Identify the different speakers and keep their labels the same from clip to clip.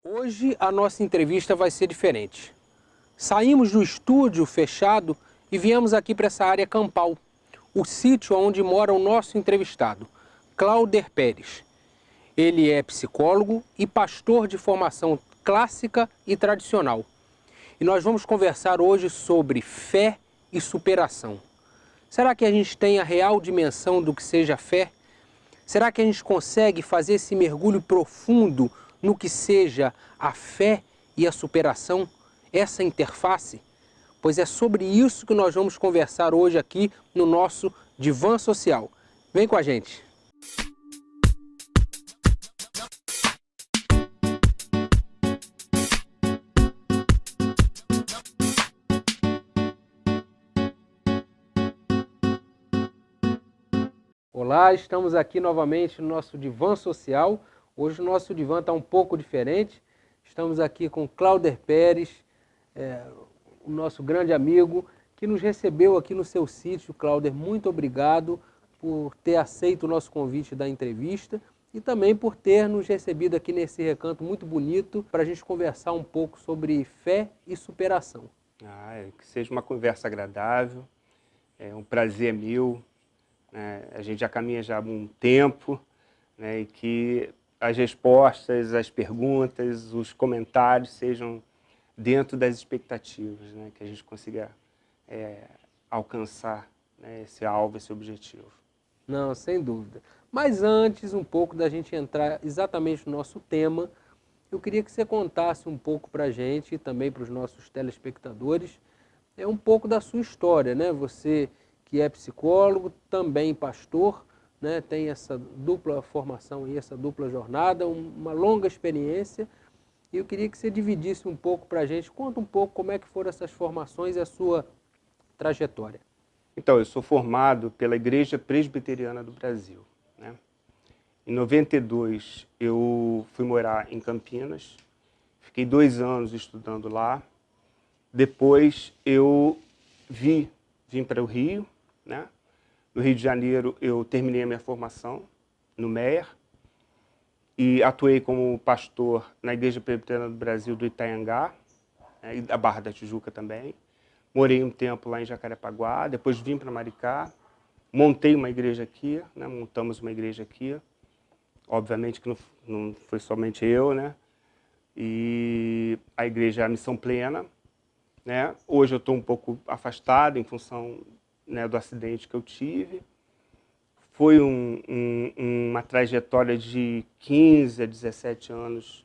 Speaker 1: Hoje a nossa entrevista vai ser diferente. Saímos do estúdio fechado e viemos aqui para essa área campal, o sítio onde mora o nosso entrevistado, Cláuder Pérez. Ele é psicólogo e pastor de formação clássica e tradicional. E nós vamos conversar hoje sobre fé e superação. Será que a gente tem a real dimensão do que seja fé? Será que a gente consegue fazer esse mergulho profundo no que seja a fé e a superação, essa interface? Pois é sobre isso que nós vamos conversar hoje aqui no nosso Divã Social. Vem com a gente! Olá, estamos aqui novamente no nosso Divã Social. Hoje o nosso divã está um pouco diferente. Estamos aqui com Cláuder Pérez, o nosso grande amigo, que nos recebeu aqui no seu sítio. Cláuder, muito obrigado por ter aceito o nosso convite da entrevista e também por ter nos recebido aqui nesse recanto muito bonito para a gente conversar um pouco sobre fé e superação.
Speaker 2: Que seja uma conversa agradável, é um prazer meu. A gente já caminha já há um tempo, né, e que as respostas, as perguntas, os comentários sejam dentro das expectativas, né, que a gente consiga alcançar, né, esse alvo, esse objetivo.
Speaker 1: Não, sem dúvida. Mas antes, um pouco da gente entrar exatamente no nosso tema, eu queria que você contasse um pouco para a gente e também para os nossos telespectadores, um pouco da sua história, né? Você que é psicólogo, também pastor, né? Tem essa dupla formação e essa dupla jornada, uma longa experiência. E eu queria que você dividisse um pouco para a gente, conta um pouco como é que foram essas formações e a sua trajetória.
Speaker 2: Então, eu sou formado pela Igreja Presbiteriana do Brasil, né? Em 92, eu fui morar em Campinas, fiquei 2 anos estudando lá. Depois eu vim para o Rio, né? No Rio de Janeiro eu terminei a minha formação no MER e atuei como pastor na Igreja Presbiteriana do Brasil do Itanhangá, né, e da Barra da Tijuca também. Morei um tempo lá em Jacarepaguá, depois vim para Maricá, montei uma igreja aqui, né? Montamos uma igreja aqui. Obviamente que não foi somente eu, né? E a igreja é a Missão Plena, né? Hoje eu estou um pouco afastado em função, né, do acidente que eu tive. Foi uma trajetória de 15 a 17 anos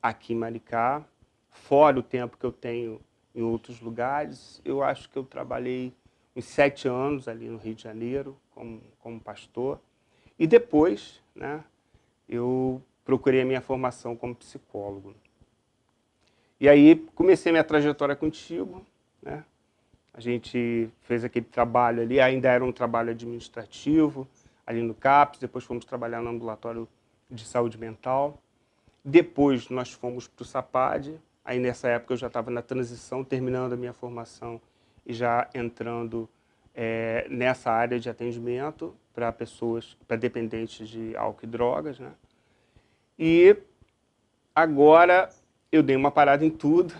Speaker 2: aqui em Maricá, fora o tempo que eu tenho em outros lugares. Eu acho que eu trabalhei uns 7 anos ali no Rio de Janeiro como pastor. E depois, né, eu procurei a minha formação como psicólogo. E aí comecei minha trajetória contigo, né? A gente fez aquele trabalho ali, ainda era um trabalho administrativo, ali no CAPS, depois fomos trabalhar no ambulatório de saúde mental. Depois nós fomos para o SAPAD, aí nessa época eu já estava na transição, terminando a minha formação e já entrando nessa área de atendimento para pessoas, para dependentes de álcool e drogas, né? E agora eu dei uma parada em tudo,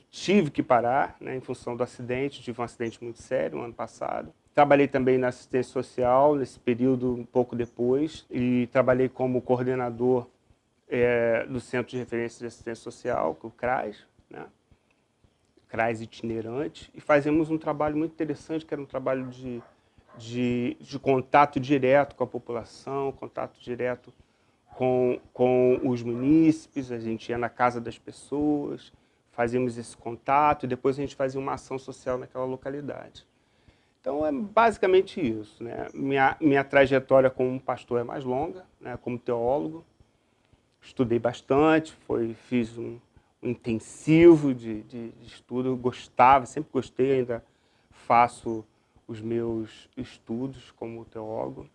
Speaker 2: tive que parar, né, em função do acidente, tive um acidente muito sério no ano passado. Trabalhei também na assistência social, nesse período um pouco depois, e trabalhei como coordenador do Centro de Referência de Assistência Social, o CRAS, né? CRAS itinerante, e fazemos um trabalho muito interessante, que era um trabalho de contato direto com a população, contato direto com os munícipes. A gente ia na casa das pessoas, fazíamos esse contato e depois a gente fazia uma ação social naquela localidade. Então é basicamente isso, né? Minha trajetória como pastor é mais longa, né? Como teólogo, estudei bastante, fiz um intensivo de estudo. Eu gostava, sempre gostei, ainda faço os meus estudos como teólogo.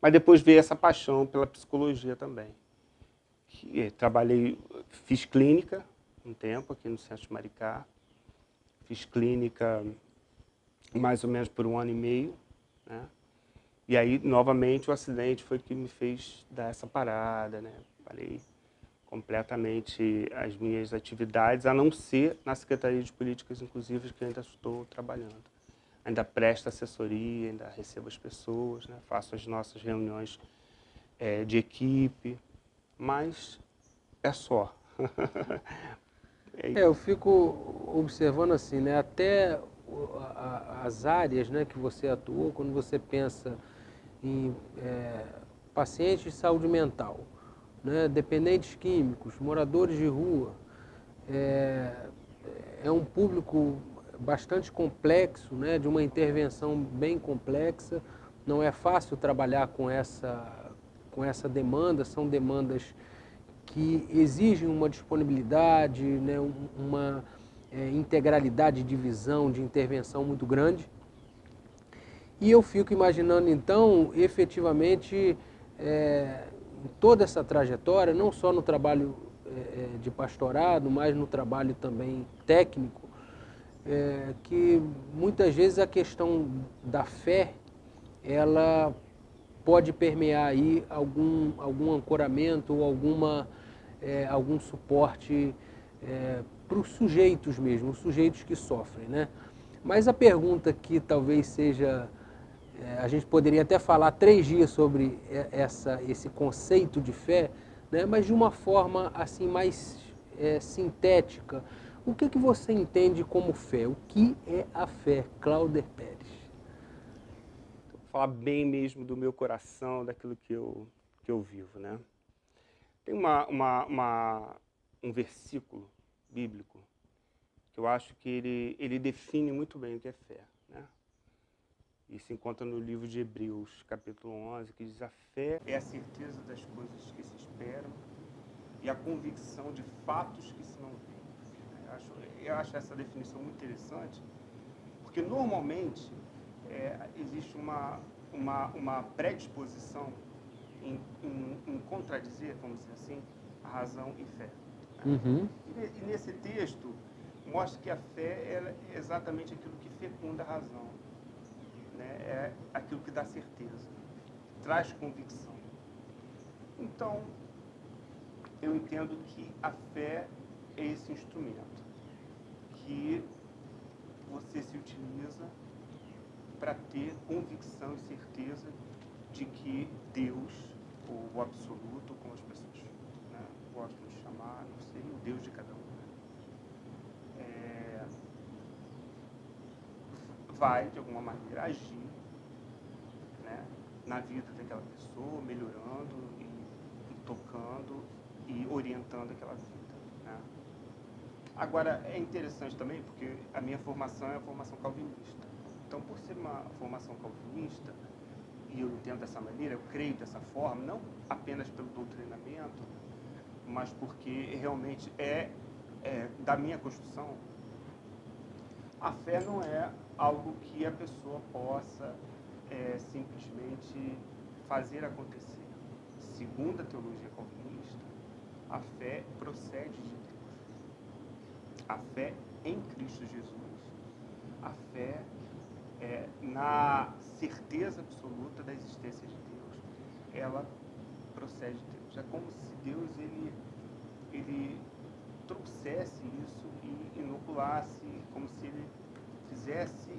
Speaker 2: Mas depois veio essa paixão pela psicologia também. Fiz clínica um tempo aqui no Centro de Maricá. Fiz clínica mais ou menos por 1 ano e meio, né? E aí, novamente, o acidente foi que me fez dar essa parada, né? completamente as minhas atividades, a não ser na Secretaria de Políticas Inclusivas, que eu ainda estou trabalhando. Ainda presto assessoria, ainda recebo as pessoas, né? Faço as nossas reuniões de equipe, mas é só.
Speaker 1: Eu fico observando assim, né? Até as áreas, né, que você atuou, quando você pensa em pacientes de saúde mental, né, dependentes químicos, moradores de rua, é um público bastante complexo, né, de uma intervenção bem complexa. Não é fácil trabalhar com essa demanda, são demandas que exigem uma disponibilidade, né, uma integralidade de visão, de intervenção muito grande. E eu fico imaginando, então, efetivamente, em toda essa trajetória, não só no trabalho de pastorado, mas no trabalho também técnico, que muitas vezes a questão da fé, ela pode permear aí algum ancoramento ou algum suporte para os sujeitos mesmo, os sujeitos que sofrem, né? Mas a pergunta que talvez seja, a gente poderia até falar 3 dias sobre esse conceito de fé, né? Mas de uma forma assim mais sintética. O que você entende como fé? O que é a fé, Cláuder Pérez?
Speaker 2: Vou falar bem mesmo do meu coração, daquilo que eu vivo, né? Tem um versículo bíblico que eu acho que ele define muito bem o que é fé, né? E se encontra no livro de Hebreus, capítulo 11, que diz: a fé é a certeza das coisas que se esperam e a convicção de fatos que se não veem. Eu acho essa definição muito interessante, porque normalmente existe uma predisposição em contradizer, vamos dizer assim, a razão e fé. Né?
Speaker 1: Uhum.
Speaker 2: E nesse texto mostra que a fé é exatamente aquilo que fecunda a razão, né? É aquilo que dá certeza, traz convicção. Então, eu entendo que a fé é esse instrumento que você se utiliza para ter convicção e certeza de que Deus, ou o absoluto, como as pessoas gostam de chamar, não sei, o Deus de cada um, vai, de alguma maneira, agir, né, na vida daquela pessoa, melhorando e tocando e orientando aquela vida. Né? Agora, é interessante também, porque a minha formação é a formação calvinista. Então, por ser uma formação calvinista, e eu entendo dessa maneira, eu creio dessa forma, não apenas pelo doutrinamento, mas porque realmente da minha construção, a fé não é algo que a pessoa possa simplesmente fazer acontecer. Segundo a teologia calvinista, a fé procede de Deus. A fé em Cristo Jesus. A fé na certeza absoluta da existência de Deus. Ela procede de Deus. É como se Deus ele trouxesse isso e inoculasse, como se ele fizesse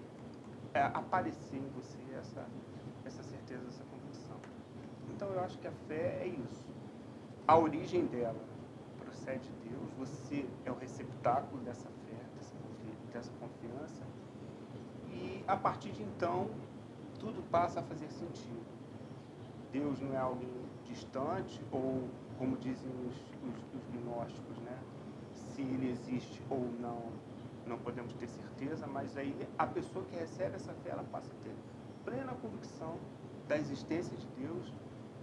Speaker 2: aparecer em você essa certeza, essa convicção. Então eu acho que a fé é isso. A origem dela procede de Deus, você é o receptáculo dessa fé, dessa confiança, e a partir de então tudo passa a fazer sentido. Deus não é alguém distante, ou como dizem os gnósticos, né? Se ele existe ou não podemos ter certeza, mas aí a pessoa que recebe essa fé, ela passa a ter plena convicção da existência de Deus,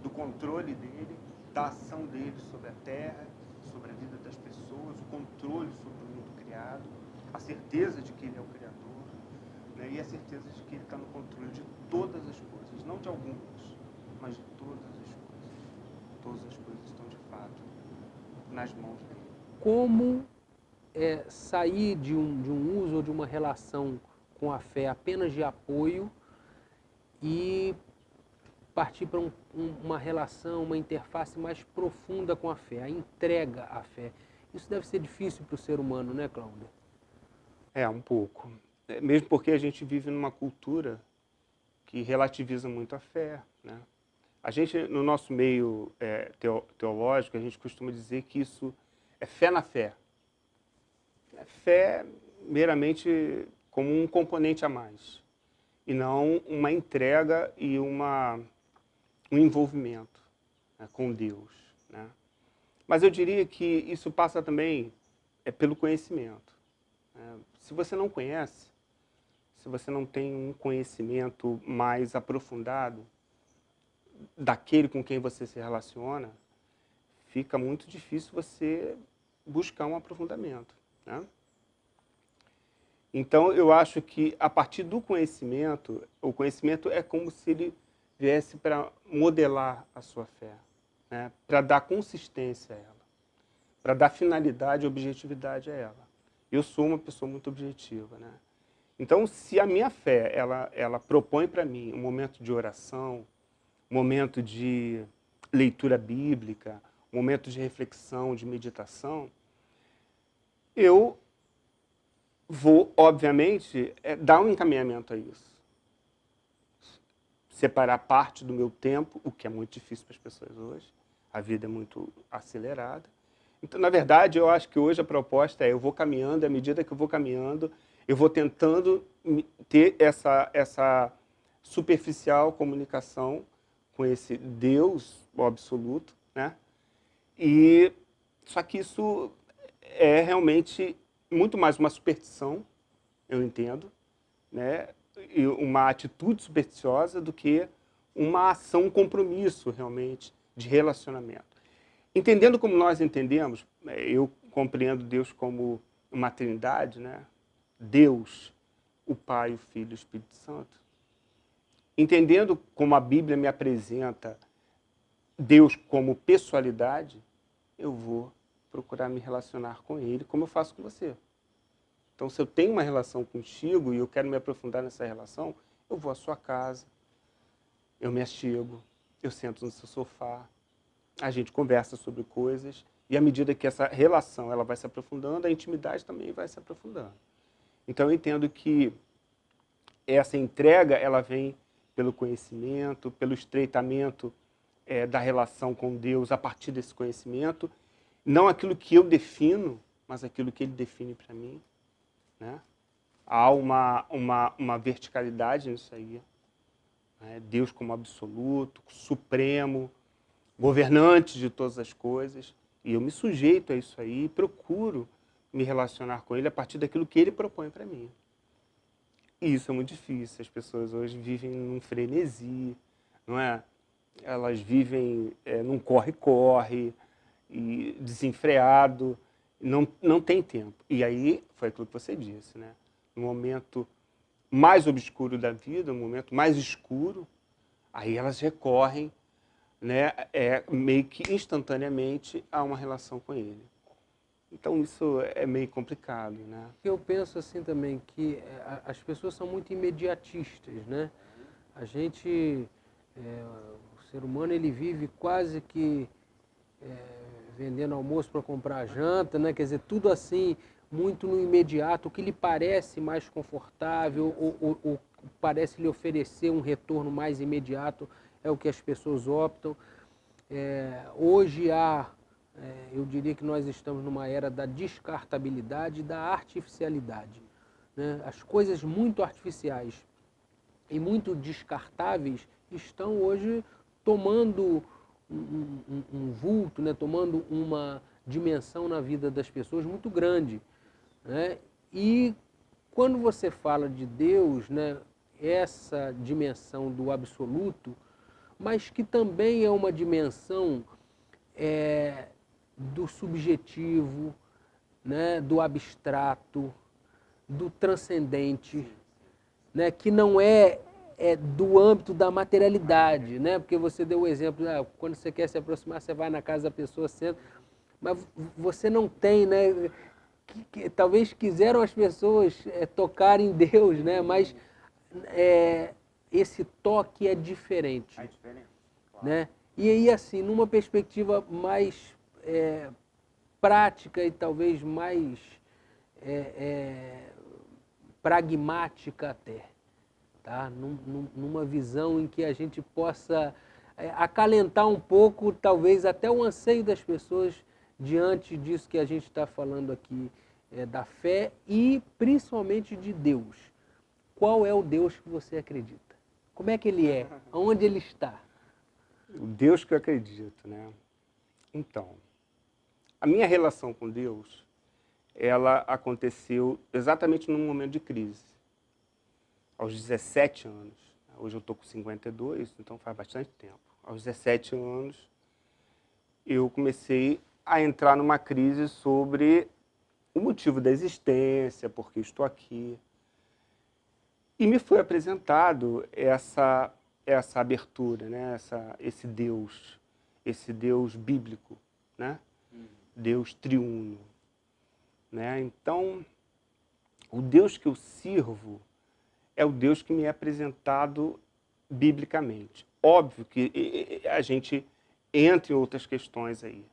Speaker 2: do controle dele, da ação dele sobre a terra, sobre a vida das pessoas, o controle sobre o mundo criado, a certeza de que ele é o Criador, né? E a certeza de que ele está no controle de todas as coisas, não de algumas, mas de todas as coisas. Todas as coisas estão de fato nas mãos dele.
Speaker 1: Como sair de um uso ou de uma relação com a fé apenas de apoio e partir para uma relação, uma interface mais profunda com a fé, a entrega à fé. Isso deve ser difícil para o ser humano, né, Cláudio?
Speaker 2: Um pouco. Mesmo porque a gente vive numa cultura que relativiza muito a fé, né? A gente, no nosso meio teológico, a gente costuma dizer que isso é fé na fé. É fé meramente como um componente a mais, e não uma entrega e um envolvimento, né, com Deus, né? Mas eu diria que isso passa também pelo conhecimento. Se você não conhece, se você não tem um conhecimento mais aprofundado daquele com quem você se relaciona, fica muito difícil você buscar um aprofundamento, né? Então, eu acho que a partir do conhecimento, o conhecimento é como se ele viesse para modelar a sua fé, né? Para dar consistência a ela, para dar finalidade e objetividade a ela. Eu sou uma pessoa muito objetiva, né? Então, se a minha fé, ela propõe para mim um momento de oração, um momento de leitura bíblica, um momento de reflexão, de meditação, eu vou, obviamente, dar um encaminhamento a isso. Separar parte do meu tempo, o que é muito difícil para as pessoas hoje. A vida é muito acelerada. Então, na verdade, eu acho que hoje a proposta eu vou caminhando, e à medida que eu vou caminhando, eu vou tentando ter essa superficial comunicação com esse Deus, o absoluto, né? Só que isso é realmente muito mais uma superstição, eu entendo, né? E uma atitude supersticiosa do que uma ação, um compromisso realmente de relacionamento. Entendendo como nós entendemos, eu compreendo Deus como uma trindade, né? Deus, o Pai, o Filho e o Espírito Santo. Entendendo como a Bíblia me apresenta Deus como pessoalidade, eu vou procurar me relacionar com Ele como eu faço com você. Então, se eu tenho uma relação contigo e eu quero me aprofundar nessa relação, eu vou à sua casa, eu me achego, eu sento no seu sofá, a gente conversa sobre coisas, e à medida que essa relação ela vai se aprofundando, a intimidade também vai se aprofundando. Então, eu entendo que essa entrega ela vem pelo conhecimento, pelo estreitamento da relação com Deus a partir desse conhecimento, não aquilo que eu defino, mas aquilo que Ele define para mim, né? Há uma verticalidade nisso aí, né? Deus como absoluto, supremo, governante de todas as coisas, e eu me sujeito a isso aí e procuro me relacionar com Ele a partir daquilo que Ele propõe para mim. E isso é muito difícil, as pessoas hoje vivem num frenesi, não é? Elas vivem num corre-corre, e desenfreado, não tem tempo. E aí, foi aquilo que você disse, né? No momento mais obscuro da vida, no momento mais escuro, aí elas recorrem, né, meio que instantaneamente a uma relação com Ele. Então isso é meio complicado, né?
Speaker 1: Eu penso assim também, que as pessoas são muito imediatistas, né? A gente, o ser humano, ele vive quase que vendendo almoço para comprar janta, né? Quer dizer, tudo assim, muito no imediato, o que lhe parece mais confortável ou parece lhe oferecer um retorno mais imediato é o que as pessoas optam. Hoje eu diria que nós estamos numa era da descartabilidade e da artificialidade, né? As coisas muito artificiais e muito descartáveis estão hoje tomando um vulto, né? Tomando uma dimensão na vida das pessoas muito grande, né? E quando você fala de Deus, né, essa dimensão do absoluto, mas que também é uma dimensão do subjetivo, né, do abstrato, do transcendente, né, que não é do âmbito da materialidade, né? Porque você deu o exemplo, quando você quer se aproximar, você vai na casa da pessoa, senta, mas você não tem, né? Talvez quiseram as pessoas tocar em Deus, né? Mas esse toque é diferente.
Speaker 2: É diferente, claro.
Speaker 1: Né? E aí, assim, numa perspectiva mais prática e talvez mais pragmática até, tá? Numa visão em que a gente possa acalentar um pouco, talvez até o anseio das pessoas diante disso que a gente está falando aqui, da fé e principalmente de Deus. Qual é o Deus que você acredita? Como é que ele é? Onde ele está?
Speaker 2: O Deus que eu acredito, né? Então, a minha relação com Deus, ela aconteceu exatamente num momento de crise. Aos 17 anos. Hoje eu estou com 52, então faz bastante tempo. Aos 17 anos, eu comecei a entrar numa crise sobre o motivo da existência, por que estou aqui. E me foi apresentado essa abertura, né? esse Deus bíblico, né? Deus triuno. Né? Então, o Deus que eu sirvo é o Deus que me é apresentado biblicamente. Óbvio que a gente entra em outras questões aí.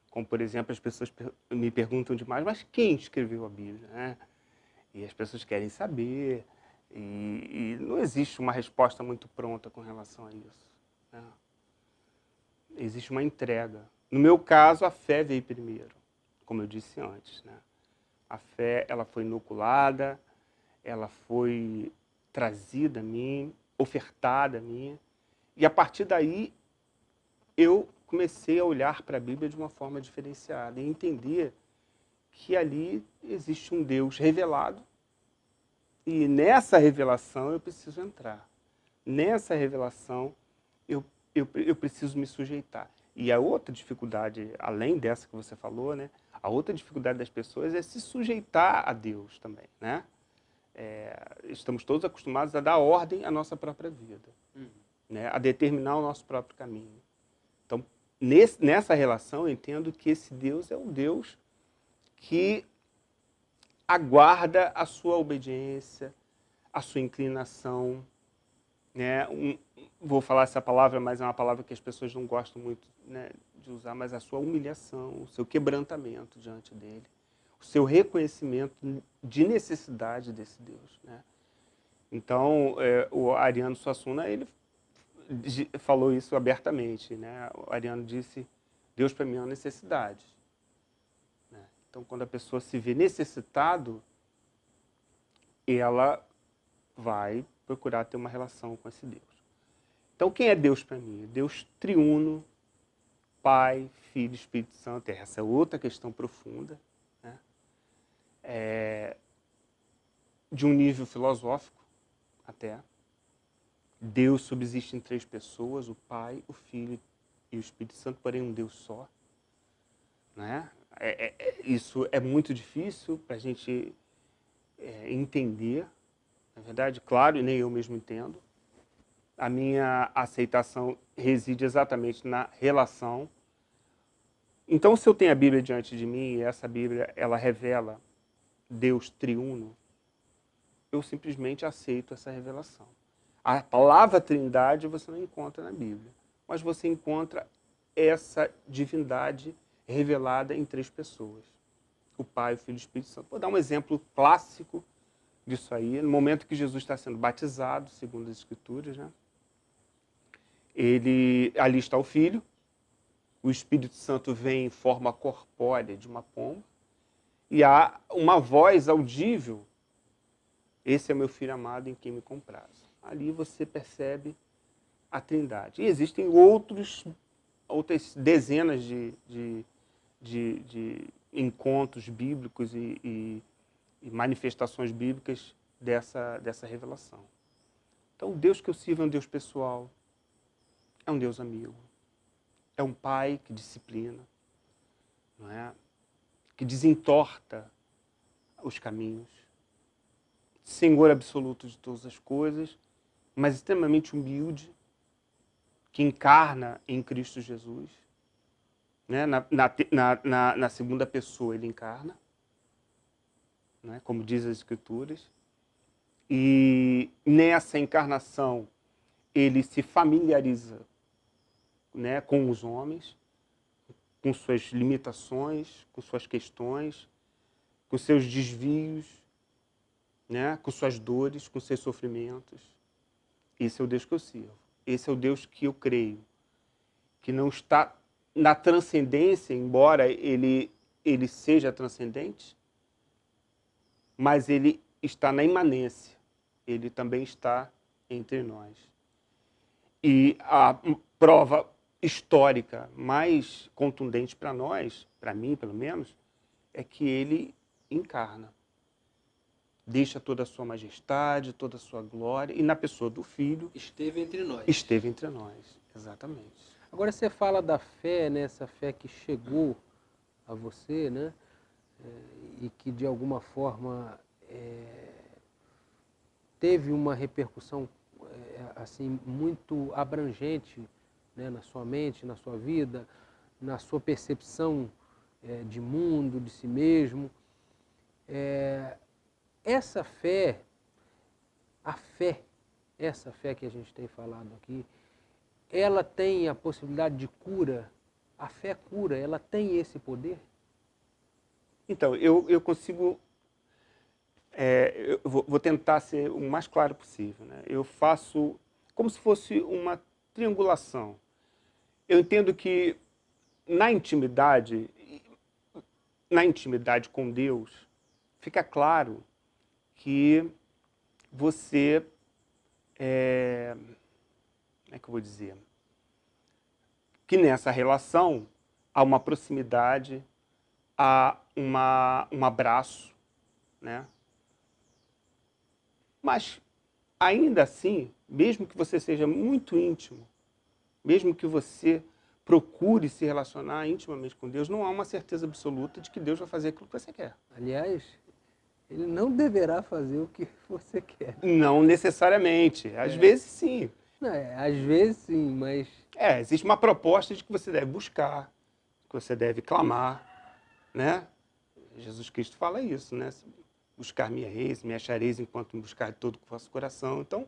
Speaker 2: Como, por exemplo, as pessoas me perguntam demais, mas quem escreveu a Bíblia? Né? E as pessoas querem saber, e não existe uma resposta muito pronta com relação a isso. Né? Existe uma entrega. No meu caso, a fé veio primeiro, como eu disse antes. Né? A fé, ela foi inoculada, ela foi trazida a mim, ofertada a mim, e a partir daí eu comecei a olhar para a Bíblia de uma forma diferenciada e entender que ali existe um Deus revelado e nessa revelação eu preciso entrar. Nessa revelação eu preciso me sujeitar. E a outra dificuldade, além dessa que você falou, né, a outra dificuldade das pessoas é se sujeitar a Deus também, né? Estamos todos acostumados a dar ordem à nossa própria vida, né? A determinar o nosso próprio caminho. Então, nessa relação, eu entendo que esse Deus é um Deus que aguarda a sua obediência, a sua inclinação. Né? Vou falar essa palavra, mas é uma palavra que as pessoas não gostam muito, né, de usar, mas a sua humilhação, o seu quebrantamento diante dele, o seu reconhecimento de necessidade desse Deus. Né? Então, o Ariano Suassuna, ele falou isso abertamente. Né? O Ariano disse, Deus para mim é uma necessidade. Né? Então, quando a pessoa se vê necessitado, ela vai procurar ter uma relação com esse Deus. Então, quem é Deus para mim? Deus triuno, Pai, Filho, Espírito Santo. Essa é outra questão profunda, né? De um nível filosófico até. Deus subsiste em 3 pessoas, o Pai, o Filho e o Espírito Santo, porém um Deus só. Né? Isso é muito difícil para a gente entender. Na verdade, claro, e nem eu mesmo entendo. A minha aceitação reside exatamente na relação. Então, se eu tenho a Bíblia diante de mim, e essa Bíblia ela revela Deus triuno, eu simplesmente aceito essa revelação. A palavra trindade você não encontra na Bíblia, mas você encontra essa divindade revelada em 3 pessoas. O Pai, o Filho e o Espírito Santo. Vou dar um exemplo clássico disso aí, no momento que Jesus está sendo batizado, segundo as Escrituras, né? Ali está o Filho, o Espírito Santo vem em forma corpórea de uma pomba, e há uma voz audível, esse é meu Filho amado em quem me comprazo. Ali você percebe a Trindade. E existem outras dezenas de encontros bíblicos e manifestações bíblicas dessa revelação. Então, o Deus que eu sirvo é um Deus pessoal, é um Deus amigo, é um Pai que disciplina, não é? Que desentorta os caminhos, Senhor absoluto de todas as coisas, mas extremamente humilde, que encarna em Cristo Jesus. Né? Na segunda pessoa ele encarna, né? Como diz as Escrituras. E nessa encarnação ele se familiariza, né, com os homens, com suas limitações, com suas questões, com seus desvios, né, com suas dores, com seus sofrimentos. Esse é o Deus que eu sirvo. Esse é o Deus que eu creio, que não está na transcendência, embora ele seja transcendente, mas ele está na imanência. Ele também está entre nós. E a prova histórica mais contundente para nós, para mim pelo menos, é que ele encarna. Deixa toda a sua majestade, toda a sua glória, e na pessoa do Filho...
Speaker 1: Esteve entre nós.
Speaker 2: Esteve entre nós, exatamente.
Speaker 1: Agora você fala da fé, né? Essa fé que chegou a você, né? E que de alguma forma teve uma repercussão assim muito abrangente, né? Na sua mente, na sua vida, na sua percepção de mundo, de si mesmo. Essa fé, essa fé que a gente tem falado aqui, ela tem a possibilidade de cura? A fé cura, ela tem esse poder?
Speaker 2: Então, eu consigo... eu vou tentar ser o mais claro possível, né? Eu faço como se fosse uma triangulação. Eu entendo que na intimidade com Deus, fica claro que você... como é que eu vou dizer? Que nessa relação há uma proximidade, há um abraço, né? Mas, ainda assim, mesmo que você seja muito íntimo, mesmo que você procure se relacionar intimamente com Deus, não há uma certeza absoluta de que Deus vai fazer aquilo que você quer.
Speaker 1: Aliás, ele não deverá fazer o que você quer.
Speaker 2: Não necessariamente. Às vezes, sim.
Speaker 1: Não, às vezes, sim, mas...
Speaker 2: existe uma proposta de que você deve buscar, que você deve clamar, né? Jesus Cristo fala isso, né? Buscar-me-eis, me achareis enquanto me buscar de todo o vosso coração. Então,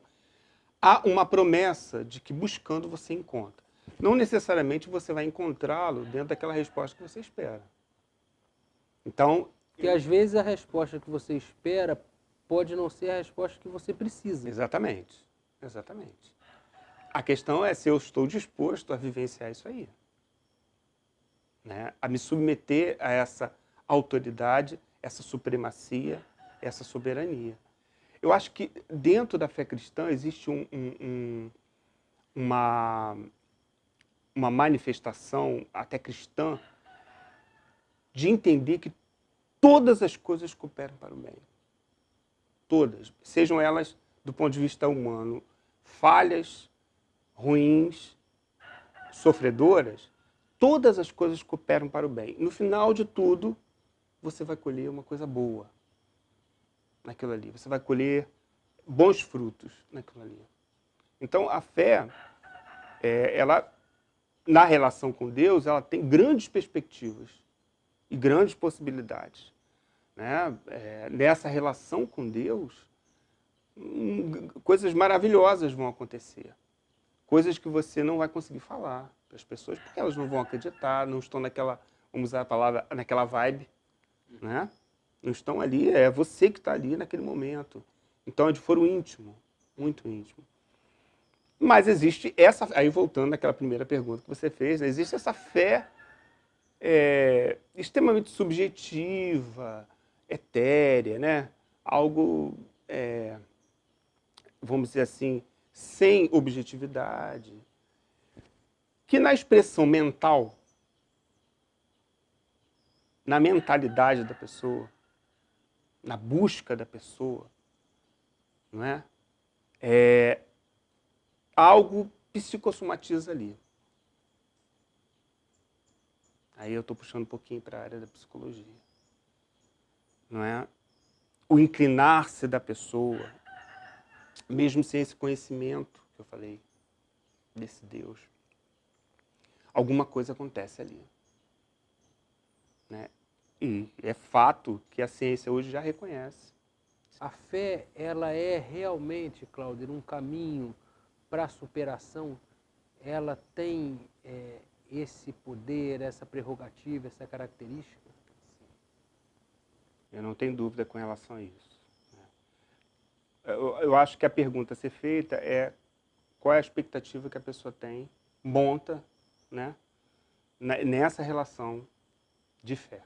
Speaker 2: há uma promessa de que buscando você encontra. Não necessariamente você vai encontrá-lo dentro daquela resposta que você espera. Então...
Speaker 1: Porque às vezes a resposta que você espera pode não ser a resposta que você precisa.
Speaker 2: Exatamente, exatamente. A questão é se eu estou disposto a vivenciar isso aí, né? A me submeter a essa autoridade, essa supremacia, essa soberania. Eu acho que dentro da fé cristã existe uma manifestação até cristã de entender que todas as coisas cooperam para o bem. Todas. Sejam elas, do ponto de vista humano, falhas, ruins, sofredoras, todas as coisas cooperam para o bem. No final de tudo, você vai colher uma coisa boa naquilo ali. Você vai colher bons frutos naquilo ali. Então, a fé, ela, na relação com Deus, ela tem grandes perspectivas e grandes possibilidades, né? Nessa relação com Deus, coisas maravilhosas vão acontecer. Coisas que você não vai conseguir falar para as pessoas, porque elas não vão acreditar, não estão naquela, vamos usar a palavra, naquela vibe, né? Não estão ali, é você que está ali naquele momento. Então é de foro íntimo, muito íntimo. Mas existe essa, aí voltando àquela primeira pergunta que você fez, né? Existe essa fé extremamente subjetiva, etérea, né? Algo, vamos dizer assim, sem objetividade, que na expressão mental, na mentalidade da pessoa, na busca da pessoa, não é? Algo psicossomatiza ali. Aí eu estou puxando um pouquinho para a área da psicologia. Não é? O inclinar-se da pessoa, mesmo sem esse conhecimento que eu falei, desse Deus, alguma coisa acontece ali, né? E é fato que a ciência hoje já reconhece.
Speaker 1: A fé, ela é realmente, Cláudio, um caminho para a superação, ela tem esse poder, essa prerrogativa, essa característica?
Speaker 2: Eu não tenho dúvida com relação a isso. Eu acho que a pergunta a ser feita é qual é a expectativa que a pessoa tem, monta, né, nessa relação de fé.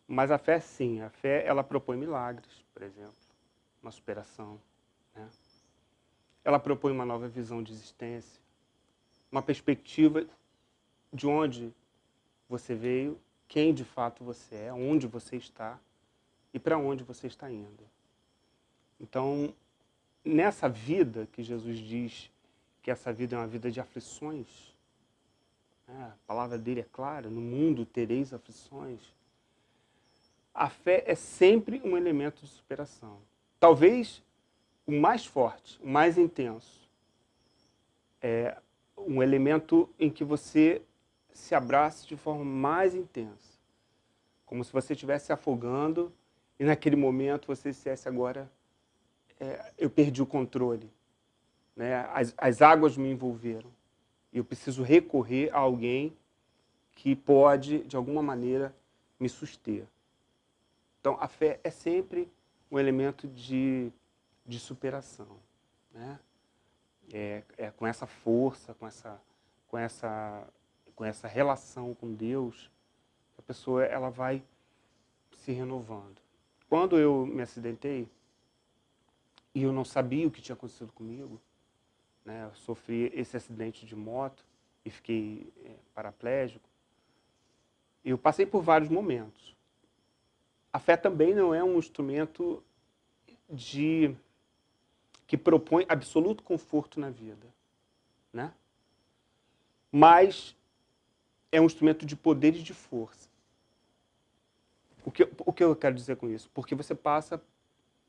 Speaker 2: Mas a fé, sim, a fé ela propõe milagres, por exemplo, uma superação, né? Ela propõe uma nova visão de existência, uma perspectiva de onde você veio, quem de fato você é, onde você está e para onde você está indo. Então, nessa vida que Jesus diz que essa vida é uma vida de aflições, né? A palavra dele é clara, no mundo tereis aflições. A fé é sempre um elemento de superação. Talvez o mais forte, o mais intenso, é um elemento em que você se abrace de forma mais intensa. Como se você estivesse se afogando e naquele momento você dissesse agora, eu perdi o controle, né? As águas me envolveram. E eu preciso recorrer a alguém que pode, de alguma maneira, me suster. Então, a fé é sempre um elemento de superação, né? Com essa força, com essa relação com Deus, a pessoa ela vai se renovando. Quando eu me acidentei, e eu não sabia o que tinha acontecido comigo, né? Eu sofri esse acidente de moto e fiquei paraplégico. Eu passei por vários momentos. A fé também não é um instrumento que propõe absoluto conforto na vida, né? Mas é um instrumento de poder e de força. O que eu quero dizer com isso? Porque você passa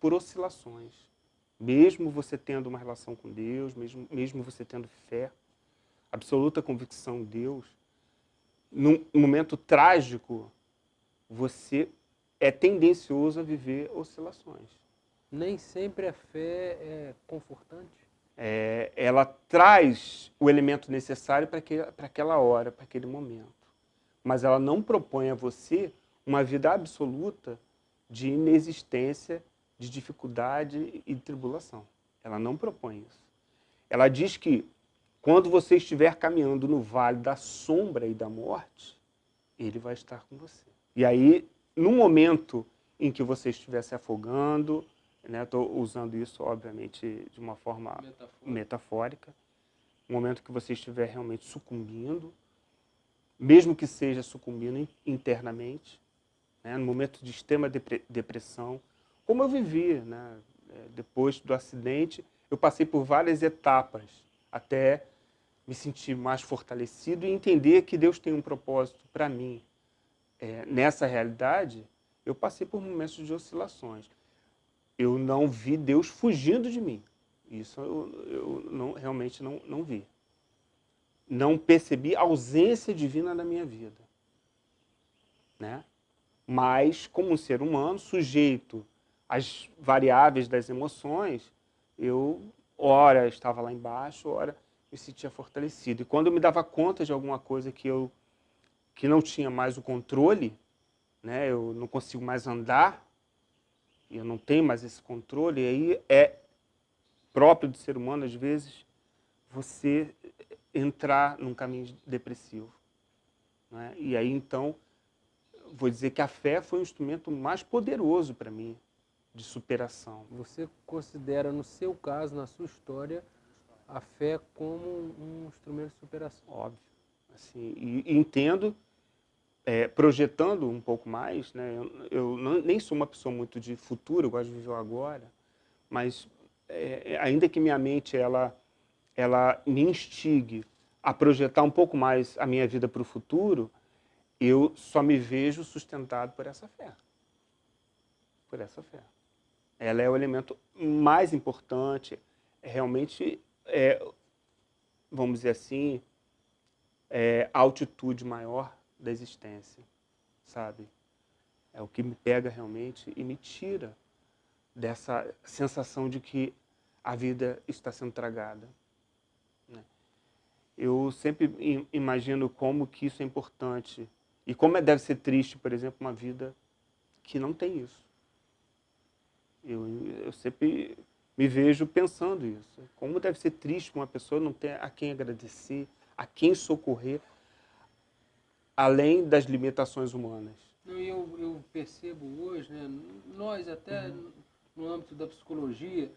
Speaker 2: por oscilações. Mesmo você tendo uma relação com Deus, mesmo você tendo fé, absoluta convicção em Deus, num momento trágico, você é tendencioso a viver oscilações.
Speaker 1: Nem sempre a fé é confortante?
Speaker 2: Ela traz o elemento necessário para aquela hora, para aquele momento. Mas ela não propõe a você uma vida absoluta de inexistência, de dificuldade e de tribulação. Ela não propõe isso. Ela diz que quando você estiver caminhando no vale da sombra e da morte, ele vai estar com você. E aí, no momento em que você estiver se afogando, né, estou usando isso, obviamente, de uma forma metafórica, no momento que você estiver realmente sucumbindo, mesmo que seja sucumbindo internamente, né, no momento de extrema depressão, como eu vivi, né, depois do acidente, eu passei por várias etapas até me sentir mais fortalecido e entender que Deus tem um propósito para mim. Nessa realidade, eu passei por momentos de oscilações. Eu não vi Deus fugindo de mim. Isso eu realmente não vi. Não percebi a ausência divina na minha vida, né? Mas, como um ser humano, sujeito às variáveis das emoções, eu, ora, estava lá embaixo, ora, me sentia fortalecido. E quando eu me dava conta de alguma coisa que não tinha mais o controle, né, eu não consigo mais andar, eu não tenho mais esse controle, e aí é próprio do ser humano, às vezes, você entrar num caminho depressivo, né? E aí, então, vou dizer que a fé foi o instrumento mais poderoso para mim de superação.
Speaker 1: Você considera, no seu caso, na sua história, a fé como um instrumento de superação?
Speaker 2: Óbvio. Assim, e entendo, projetando um pouco mais, né? Eu nem sou uma pessoa muito de futuro, eu gosto de viver o agora, mas ainda que minha mente ela me instigue a projetar um pouco mais a minha vida para o futuro, eu só me vejo sustentado por essa fé. Por essa fé. Ela é o elemento mais importante, realmente, vamos dizer assim, a altitude maior da existência, sabe? É o que me pega realmente e me tira dessa sensação de que a vida está sendo tragada, né? Eu sempre imagino como que isso é importante e como deve ser triste, por exemplo, uma vida que não tem isso. Eu sempre me vejo pensando isso. Como deve ser triste uma pessoa não ter a quem agradecer, a quem socorrer, além das limitações humanas.
Speaker 1: Eu percebo hoje, né, nós até no âmbito da psicologia,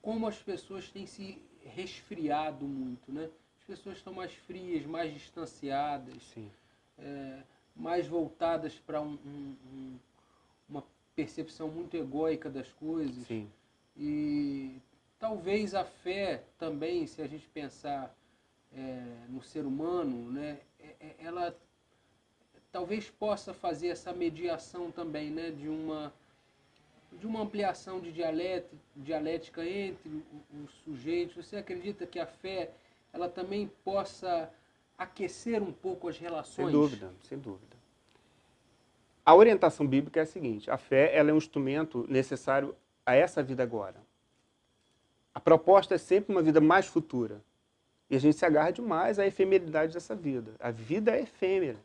Speaker 1: como as pessoas têm se resfriado muito, né? As pessoas estão mais frias, mais distanciadas,
Speaker 2: Sim.
Speaker 1: Mais voltadas para uma percepção muito egóica das coisas.
Speaker 2: Sim.
Speaker 1: E talvez a fé também, se a gente pensar no ser humano, né, ela talvez possa fazer essa mediação também, né, de uma ampliação de dialética entre os sujeitos. Você acredita que a fé ela também possa aquecer um pouco as relações?
Speaker 2: Sem dúvida, sem dúvida. A orientação bíblica é a seguinte: a fé ela é um instrumento necessário a essa vida agora. A proposta é sempre uma vida mais futura. E a gente se agarra demais à efemeridade dessa vida. A vida é efêmera,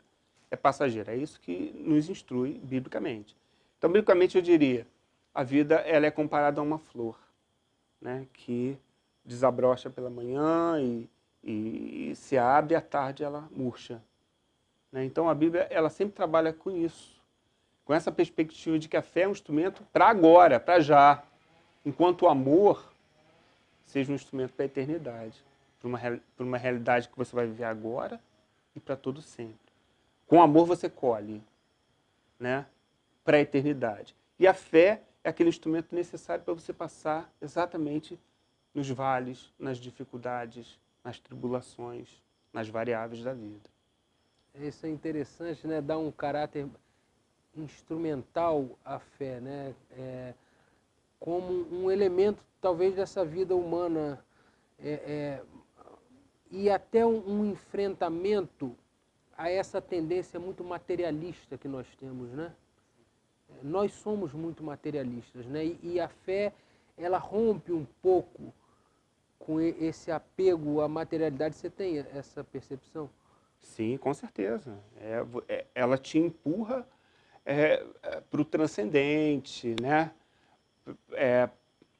Speaker 2: é passageira. É isso que nos instrui biblicamente. Então, biblicamente, eu diria, a vida ela é comparada a uma flor, né, que desabrocha pela manhã e se abre, à tarde ela murcha, né? Então, a Bíblia ela sempre trabalha com isso, com essa perspectiva de que a fé é um instrumento para agora, para já, enquanto o amor seja um instrumento para a eternidade, para uma realidade que você vai viver agora e para todo sempre. Com amor você colhe, né, para a eternidade. E a fé é aquele instrumento necessário para você passar exatamente nos vales, nas dificuldades, nas tribulações, nas variáveis da vida.
Speaker 1: Isso é interessante, né? Dar um caráter instrumental à fé, né? Como um elemento, talvez, dessa vida humana e até um enfrentamento a essa tendência muito materialista que nós temos, né? Nós somos muito materialistas, né? E a fé, ela rompe um pouco com esse apego à materialidade. Você tem essa percepção?
Speaker 2: Sim, com certeza. Ela te empurra para o transcendente, né?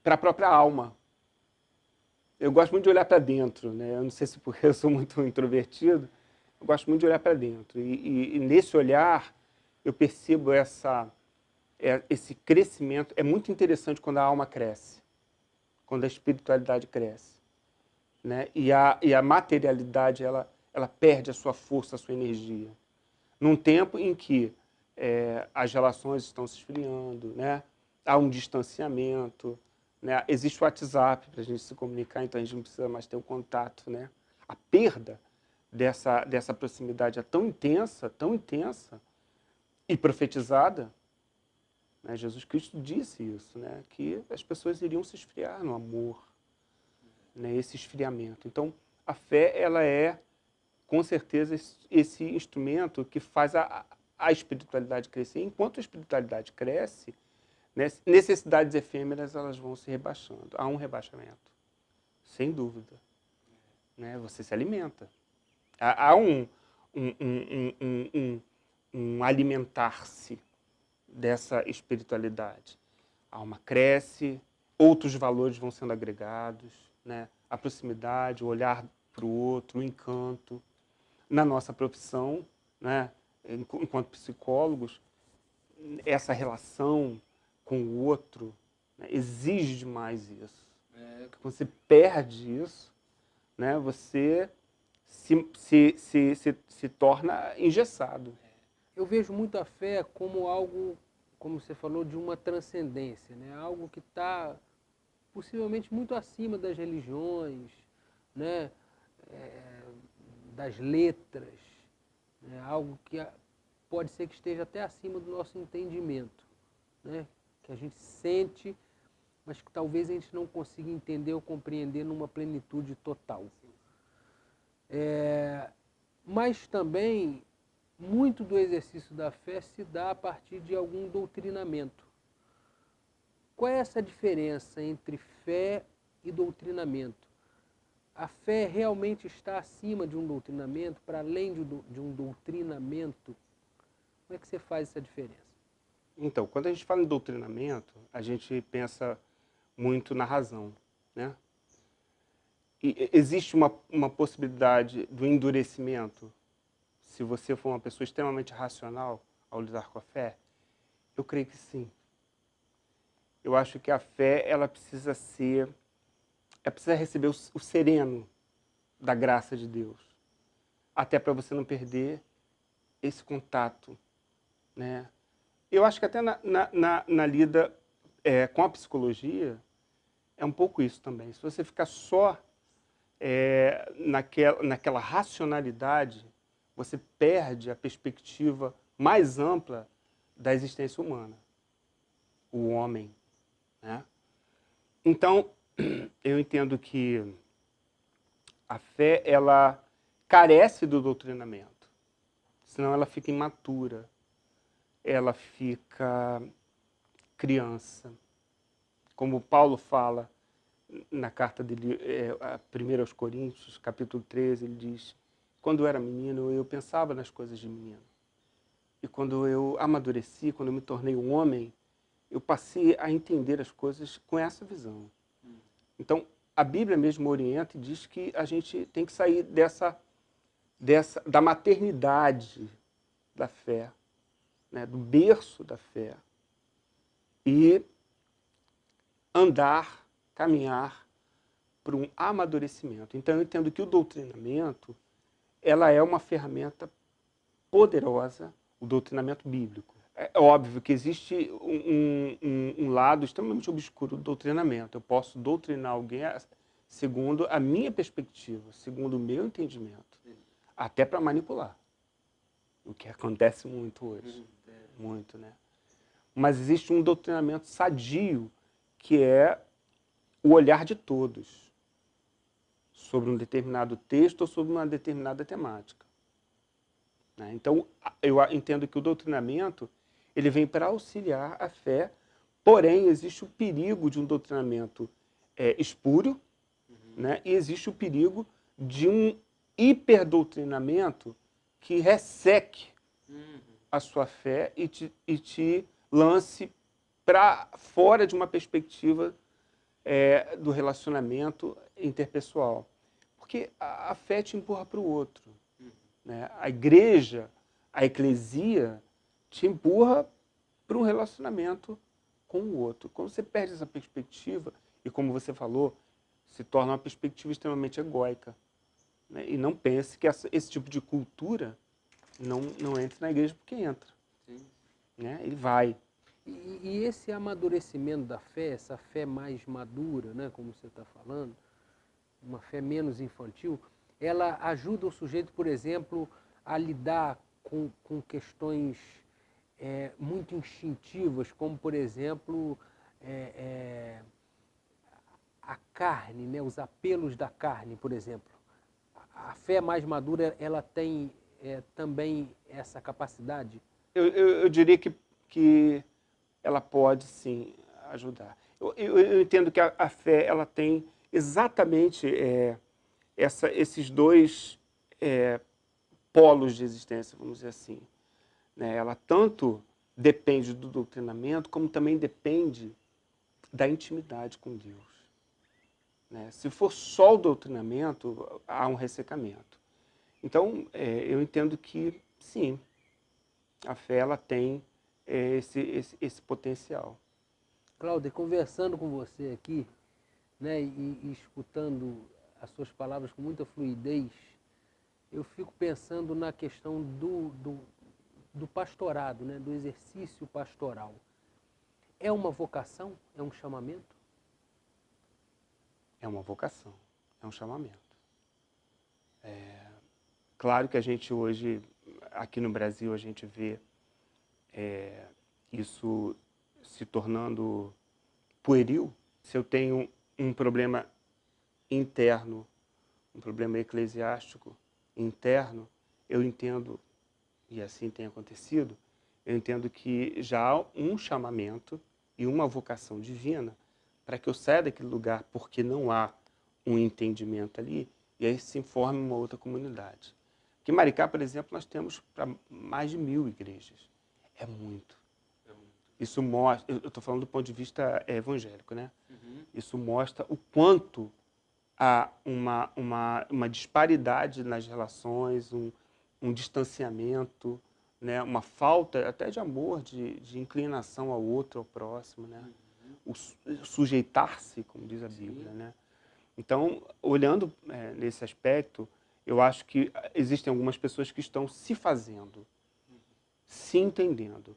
Speaker 2: Para a própria alma. Eu gosto muito de olhar para dentro, né? Eu não sei se porque eu sou muito introvertido, eu gosto muito de olhar para dentro. E nesse olhar eu percebo esse crescimento. É muito interessante quando a alma cresce, quando a espiritualidade cresce, né? E a materialidade ela perde a sua força, a sua energia. Num tempo em que as relações estão se esfriando, né? Há um distanciamento, né? Existe o WhatsApp para a gente se comunicar, então a gente não precisa mais ter o contato, né? A perda dessa proximidade é tão intensa e profetizada, né? Jesus Cristo disse isso, né? Que as pessoas iriam se esfriar no amor, né? Esse esfriamento. Então, a fé ela é, com certeza, esse instrumento que faz a espiritualidade crescer. Enquanto a espiritualidade cresce, né, necessidades efêmeras elas vão se rebaixando. Há um rebaixamento, sem dúvida, né? Você se alimenta. Há um alimentar-se dessa espiritualidade. A alma cresce, outros valores vão sendo agregados, né? A proximidade, o olhar para o outro, o encanto. Na nossa profissão, né, enquanto psicólogos, essa relação com o outro, né, exige demais isso. Porque você perde isso, né, você se torna engessado.
Speaker 1: Eu vejo muito a fé como algo, como você falou, de uma transcendência, né? Algo que está possivelmente muito acima das religiões, né? Das letras, né? Algo que pode ser que esteja até acima do nosso entendimento, né? Que a gente sente, mas que talvez a gente não consiga entender ou compreender numa plenitude total. Mas também, muito do exercício da fé se dá a partir de algum doutrinamento. Qual é essa diferença entre fé e doutrinamento. A fé realmente está acima de um doutrinamento, para além de um doutrinamento? Como é que você faz essa diferença?
Speaker 2: Então, quando a gente fala em doutrinamento, a gente pensa muito na razão, né? E existe uma possibilidade do endurecimento, se você for uma pessoa extremamente racional ao lidar com a fé? Eu creio que sim. Eu acho que a fé, ela precisa receber o sereno da graça de Deus, até para você não perder esse contato, né? Eu acho que até na lida com a psicologia, é um pouco isso também. Se você ficar só naquela racionalidade, você perde a perspectiva mais ampla da existência humana, o homem, né? Então, eu entendo que a fé, ela carece do doutrinamento, senão ela fica imatura, ela fica criança. Como Paulo fala na carta dele, 1 aos Coríntios, capítulo 13, ele diz: quando eu era menino, eu pensava nas coisas de menino. E quando eu amadureci, quando eu me tornei um homem, eu passei a entender as coisas com essa visão. Então, a Bíblia mesmo orienta e diz que a gente tem que sair da maternidade da fé, né, do berço da fé, e andar, caminhar para um amadurecimento. Então, eu entendo que o doutrinamento, ela é uma ferramenta poderosa, o doutrinamento bíblico. É óbvio que existe um lado extremamente obscuro do doutrinamento. Eu posso doutrinar alguém segundo a minha perspectiva, segundo o meu entendimento, até para manipular, o que acontece muito hoje. Muito, né? Mas existe um doutrinamento sadio, que é o olhar de todos sobre um determinado texto ou sobre uma determinada temática, né? Então, eu entendo que o doutrinamento, ele vem para auxiliar a fé, porém, existe o perigo de um doutrinamento espúrio, né? E existe o perigo de um hiperdoutrinamento que resseque a sua fé e te lance para fora de uma perspectiva do relacionamento interpessoal. Porque a fé te empurra para o outro, né? A igreja, a eclesia, te empurra para um relacionamento com o outro. Quando você perde essa perspectiva, e como você falou, se torna uma perspectiva extremamente egóica, né? E não pense que esse tipo de cultura não entra na igreja, porque entra. Sim. Né? Ele vai.
Speaker 1: E esse amadurecimento da fé, essa fé mais madura, né, como você está falando, uma fé menos infantil, ela ajuda o sujeito, por exemplo, a lidar com questões muito instintivas, como, por exemplo, a carne, né, os apelos da carne, por exemplo. A fé mais madura, ela tem também essa capacidade?
Speaker 2: Eu diria que ela pode, sim, ajudar. Eu entendo que a fé, ela tem exatamente esses dois polos de existência, vamos dizer assim, né? Ela tanto depende do doutrinamento, como também depende da intimidade com Deus, né? Se for só o doutrinamento, há um ressecamento. Então, eu entendo que, sim, a fé, ela tem esse potencial.
Speaker 1: Cláudio, conversando com você aqui, né, e escutando as suas palavras com muita fluidez, eu fico pensando na questão do pastorado, né, do exercício pastoral. É uma vocação? É um chamamento?
Speaker 2: É uma vocação, é um chamamento. Claro que a gente hoje, aqui no Brasil, a gente vê isso se tornando pueril. Se eu tenho um problema interno, um problema eclesiástico interno, eu entendo, e assim tem acontecido, eu entendo que já há um chamamento e uma vocação divina para que eu saia daquele lugar porque não há um entendimento ali, e aí se forme uma outra comunidade. Aqui em Maricá, por exemplo, nós temos mais de 1000 igrejas. É muito. Isso mostra, eu estou falando do ponto de vista evangélico, né? Isso mostra o quanto há uma disparidade nas relações, um distanciamento, né? Uma falta até de amor, de inclinação ao outro, ao próximo, né? O sujeitar-se, como diz a Bíblia, né? Então, olhando nesse aspecto, eu acho que existem algumas pessoas que estão se fazendo, se entendendo.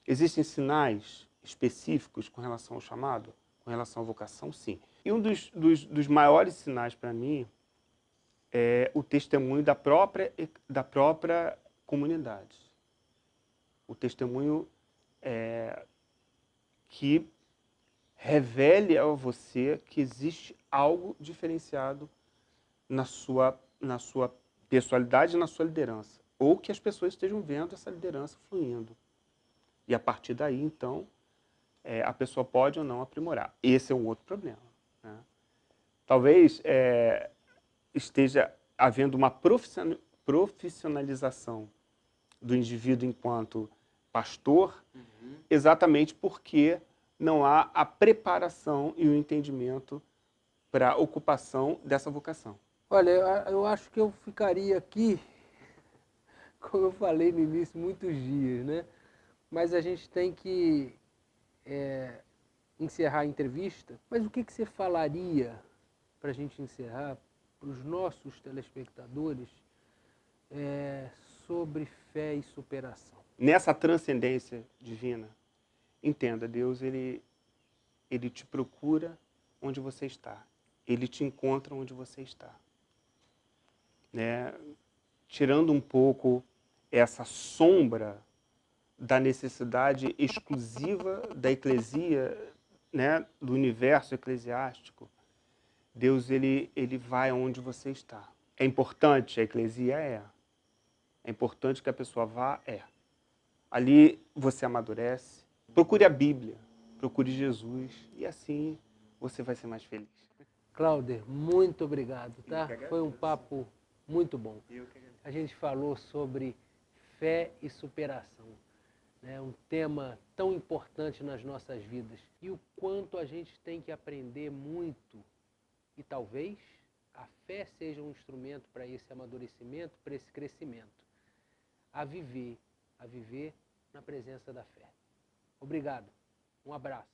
Speaker 2: Existem sinais específicos com relação ao chamado? Com relação à vocação, sim. E um dos maiores sinais para mim é o testemunho da própria comunidade. O testemunho que revele a você que existe algo diferenciado na sua pessoalidade e na sua liderança. Ou que as pessoas estejam vendo essa liderança fluindo. E a partir daí, então, a pessoa pode ou não aprimorar. Esse é um outro problema, né? Talvez esteja havendo uma profissionalização do indivíduo enquanto pastor, exatamente porque não há a preparação e o entendimento para a ocupação dessa vocação.
Speaker 1: Olha, eu acho que eu ficaria aqui, como eu falei no início, muitos dias, né? Mas a gente tem que encerrar a entrevista. Mas o que você falaria, para a gente encerrar, para os nossos telespectadores, sobre fé e superação?
Speaker 2: Nessa transcendência divina, entenda, Deus ele te procura onde você está. Ele te encontra onde você está. Né? Tirando um pouco essa sombra da necessidade exclusiva da eclesia, né, do universo eclesiástico, Deus ele vai onde você está. É importante a eclesia? É importante que a pessoa vá? Ali você amadurece. Procure a Bíblia, procure Jesus e assim você vai ser mais feliz.
Speaker 1: Clauder, muito obrigado, tá? Foi um papo muito bom. A gente falou sobre fé e superação, né? Um tema tão importante nas nossas vidas. E o quanto a gente tem que aprender muito. E talvez a fé seja um instrumento para esse amadurecimento, para esse crescimento. A viver na presença da fé. Obrigado. Um abraço.